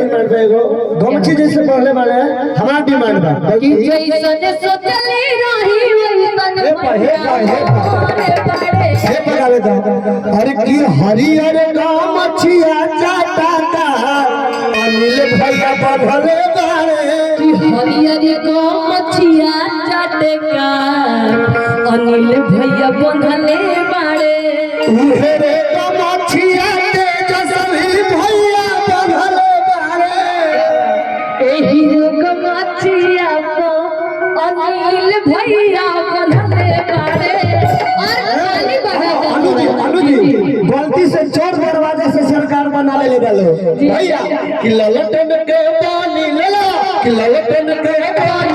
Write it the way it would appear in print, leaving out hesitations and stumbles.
गमछी जैसे पहले वाले हमारा डिमांड बा कि जैसन सोचले रही वैसन हे पकावे दा अरे की हरियर गमछिया चाटा अनिल भैया बधले बारे हरियर गमछिया चाटका अनिल भैया बंधले बाड़े उहे रे गमछिया तेजस्वी भैया बधले बारे एही गमछिया को अनिल भैया बंधले बाड़े और खाली अनुजी गलती से चोर दरवाजे से सरकार बना ले डालो भैया कि ललटन के पानी लेला कि ललटन के पानी